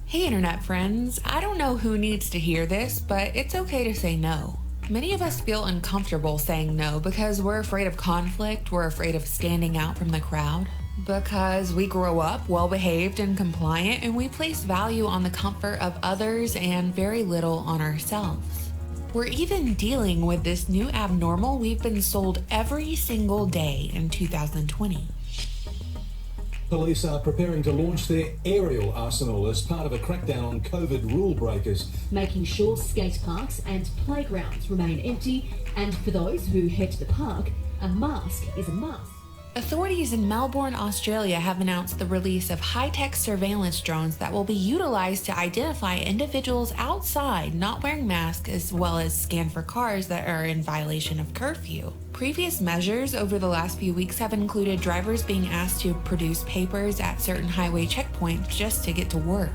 Hey internet friends, I don't know who needs to hear this, but it's okay to say no. Many of us feel uncomfortable saying no because we're afraid of conflict, we're afraid of standing out from the crowd, because we grow up well-behaved and compliant and we place value on the comfort of others and very little on ourselves. We're even dealing with this new abnormal we've been sold every single day in 2020. Police are preparing to launch their aerial arsenal as part of a crackdown on COVID rule breakers. Making sure skate parks and playgrounds remain empty, and for those who head to the park, a mask is a must. Authorities in Melbourne, Australia have announced the release of high-tech surveillance drones that will be utilized to identify individuals outside not wearing masks as well as scan for cars that are in violation of curfew. Previous measures over the last few weeks have included drivers being asked to produce papers at certain highway checkpoints just to get to work.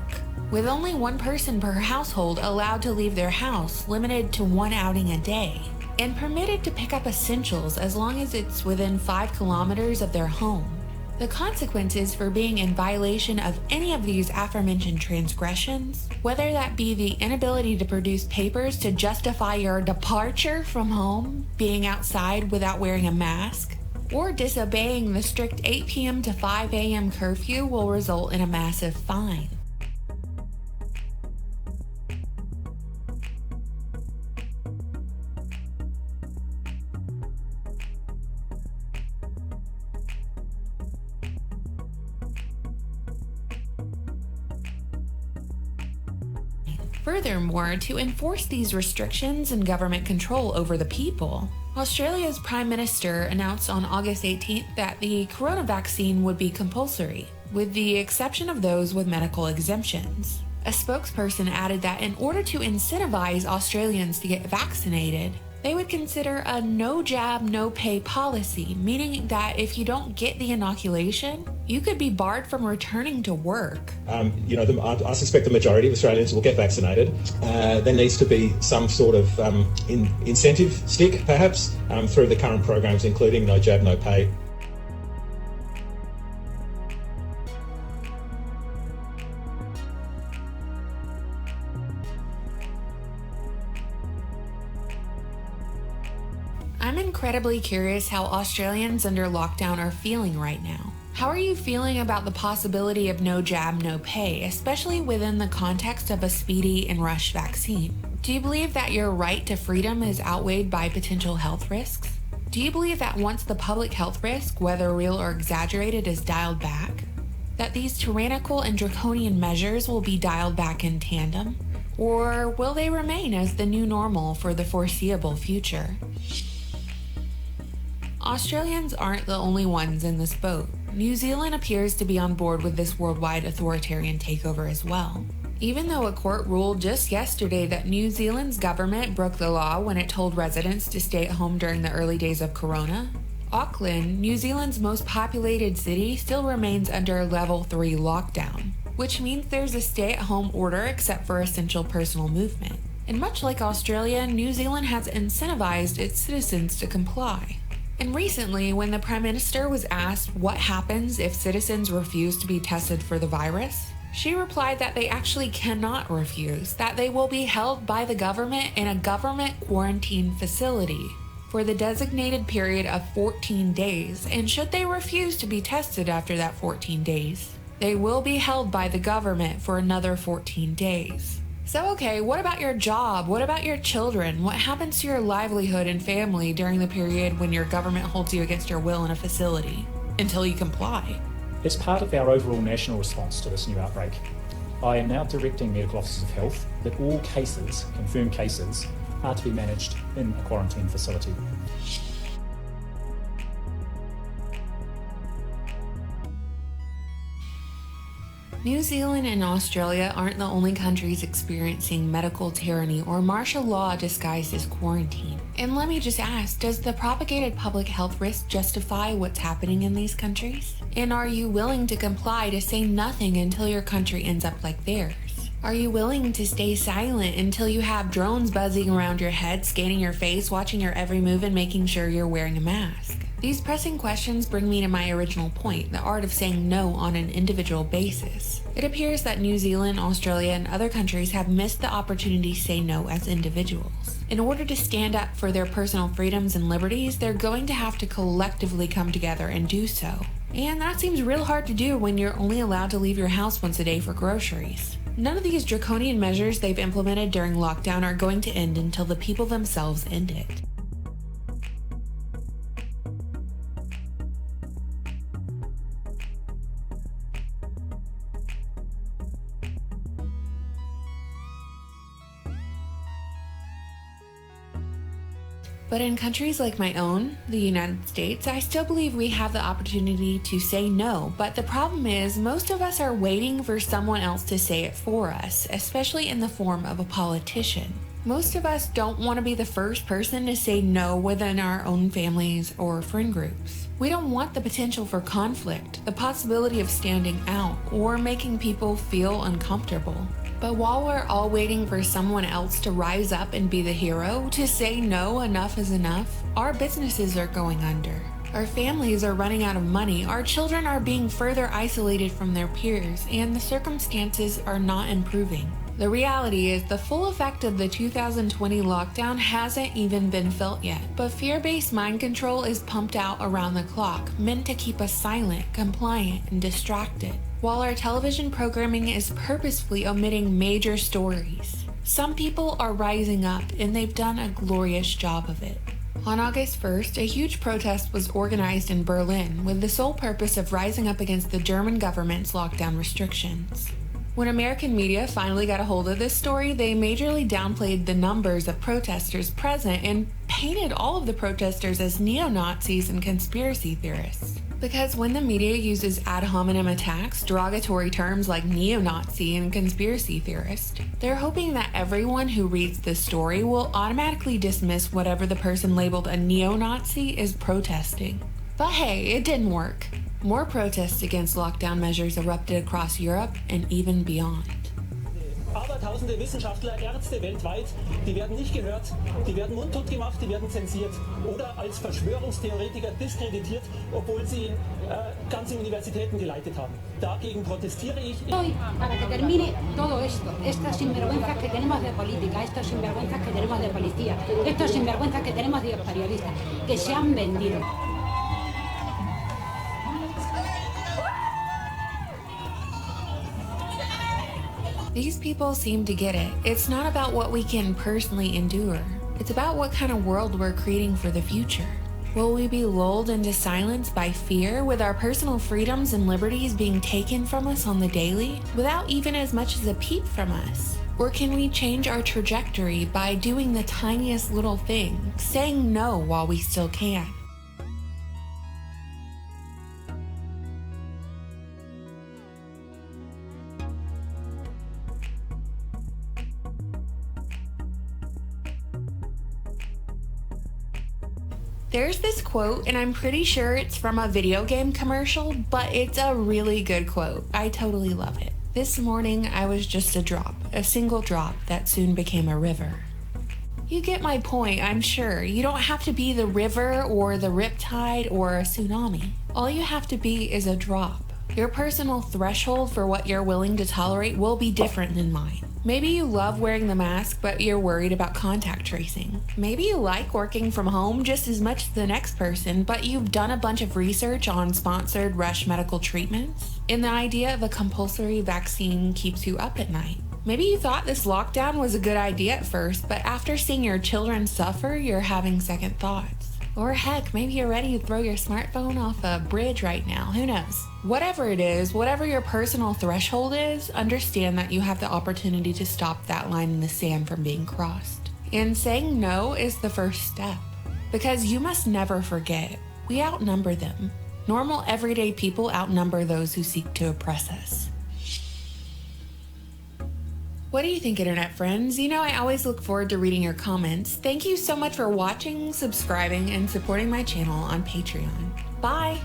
With only one person per household allowed to leave their house, limited to one outing a day, and permitted to pick up essentials as long as it's within 5 kilometers of their home. The consequences for being in violation of any of these aforementioned transgressions, whether that be the inability to produce papers to justify your departure from home, being outside without wearing a mask, or disobeying the strict 8 p.m. to 5 a.m. curfew, will result in a massive fine. Furthermore, to enforce these restrictions and government control over the people, Australia's Prime Minister announced on August 18th that the corona vaccine would be compulsory, with the exception of those with medical exemptions. A spokesperson added that in order to incentivize Australians to get vaccinated, they would consider a no jab, no pay policy, meaning that if you don't get the inoculation, you could be barred from returning to work. I suspect the majority of Australians will get vaccinated. There needs to be some sort of incentive stick, perhaps, through the current programs, including no jab, no pay. I'm incredibly curious how Australians under lockdown are feeling right now. How are you feeling about the possibility of no jab, no pay, especially within the context of a speedy and rushed vaccine? Do you believe that your right to freedom is outweighed by potential health risks? Do you believe that once the public health risk, whether real or exaggerated, is dialed back, that these tyrannical and draconian measures will be dialed back in tandem? Or will they remain as the new normal for the foreseeable future? Australians aren't the only ones in this boat. New Zealand appears to be on board with this worldwide authoritarian takeover as well. Even though a court ruled just yesterday that New Zealand's government broke the law when it told residents to stay at home during the early days of Corona, Auckland, New Zealand's most populated city, still remains under level 3 lockdown, which means there's a stay-at-home order except for essential personal movement. And much like Australia, New Zealand has incentivized its citizens to comply. And recently, when the Prime Minister was asked what happens if citizens refuse to be tested for the virus, she replied that they actually cannot refuse, that they will be held by the government in a government quarantine facility for the designated period of 14 days, and should they refuse to be tested after that 14 days, they will be held by the government for another 14 days. So okay, what about your job? What about your children? What happens to your livelihood and family during the period when your government holds you against your will in a facility until you comply? As part of our overall national response to this new outbreak, I am now directing medical officers of health that all cases, confirmed cases, are to be managed in a quarantine facility. New Zealand and Australia aren't the only countries experiencing medical tyranny or martial law disguised as quarantine. And let me just ask, does the propagated public health risk justify what's happening in these countries? And are you willing to comply to say nothing until your country ends up like theirs? Are you willing to stay silent until you have drones buzzing around your head, scanning your face, watching your every move and making sure you're wearing a mask? These pressing questions bring me to my original point, the art of saying no on an individual basis. It appears that New Zealand, Australia, and other countries have missed the opportunity to say no as individuals. In order to stand up for their personal freedoms and liberties, they're going to have to collectively come together and do so. And that seems real hard to do when you're only allowed to leave your house once a day for groceries. None of these draconian measures they've implemented during lockdown are going to end until the people themselves end it. But in countries like my own, the United States, I still believe we have the opportunity to say no, but the problem is most of us are waiting for someone else to say it for us, especially in the form of a politician. Most of us don't want to be the first person to say no within our own families or friend groups. We don't want the potential for conflict, the possibility of standing out, or making people feel uncomfortable. But while we're all waiting for someone else to rise up and be the hero, to say no, enough is enough, our businesses are going under. Our families are running out of money, our children are being further isolated from their peers, and the circumstances are not improving. The reality is the full effect of the 2020 lockdown hasn't even been felt yet, but fear-based mind control is pumped out around the clock, meant to keep us silent, compliant, and distracted, while our television programming is purposefully omitting major stories. Some people are rising up, and they've done a glorious job of it. On August 1st, a huge protest was organized in Berlin with the sole purpose of rising up against the German government's lockdown restrictions. When American media finally got a hold of this story, they majorly downplayed the numbers of protesters present and painted all of the protesters as neo-Nazis and conspiracy theorists. Because when the media uses ad hominem attacks, derogatory terms like neo-Nazi and conspiracy theorist, they're hoping that everyone who reads this story will automatically dismiss whatever the person labeled a neo-Nazi is protesting. But hey, it didn't work. More protests against lockdown measures erupted across Europe and even beyond. Abertausende Wissenschaftler, Ärzte weltweit, die werden nicht gehört, die werden mundtot gemacht, die werden zensiert oder als Verschwörungstheoretiker diskreditiert, obwohl sie ganze Universitäten geleitet haben. Dagegen protestiere ich. Hoy, para que termine todo esto, estas sinvergüenzas que tenemos de política, estas sinvergüenzas que tenemos de policía, estos sinvergüenzas que tenemos de periodistas, que se han vendido. These people seem to get it. It's not about what we can personally endure. It's about what kind of world we're creating for the future. Will we be lulled into silence by fear with our personal freedoms and liberties being taken from us on the daily without even as much as a peep from us? Or can we change our trajectory by doing the tiniest little thing, saying no while we still can? There's this quote, and I'm pretty sure it's from a video game commercial, but it's a really good quote. I totally love it. This morning, I was just a drop, a single drop that soon became a river. You get my point, I'm sure. You don't have to be the river or the riptide or a tsunami. All you have to be is a drop. Your personal threshold for what you're willing to tolerate will be different than mine. Maybe you love wearing the mask, but you're worried about contact tracing. Maybe you like working from home just as much as the next person, but you've done a bunch of research on sponsored rush medical treatments, and the idea of a compulsory vaccine keeps you up at night. Maybe you thought this lockdown was a good idea at first, but after seeing your children suffer, you're having second thoughts. Or heck, maybe you're ready to throw your smartphone off a bridge right now, who knows? Whatever it is, whatever your personal threshold is, understand that you have the opportunity to stop that line in the sand from being crossed. And saying no is the first step. Because you must never forget, we outnumber them. Normal, everyday people outnumber those who seek to oppress us. What do you think, internet friends? You know, I always look forward to reading your comments. Thank you so much for watching, subscribing, and supporting my channel on Patreon. Bye!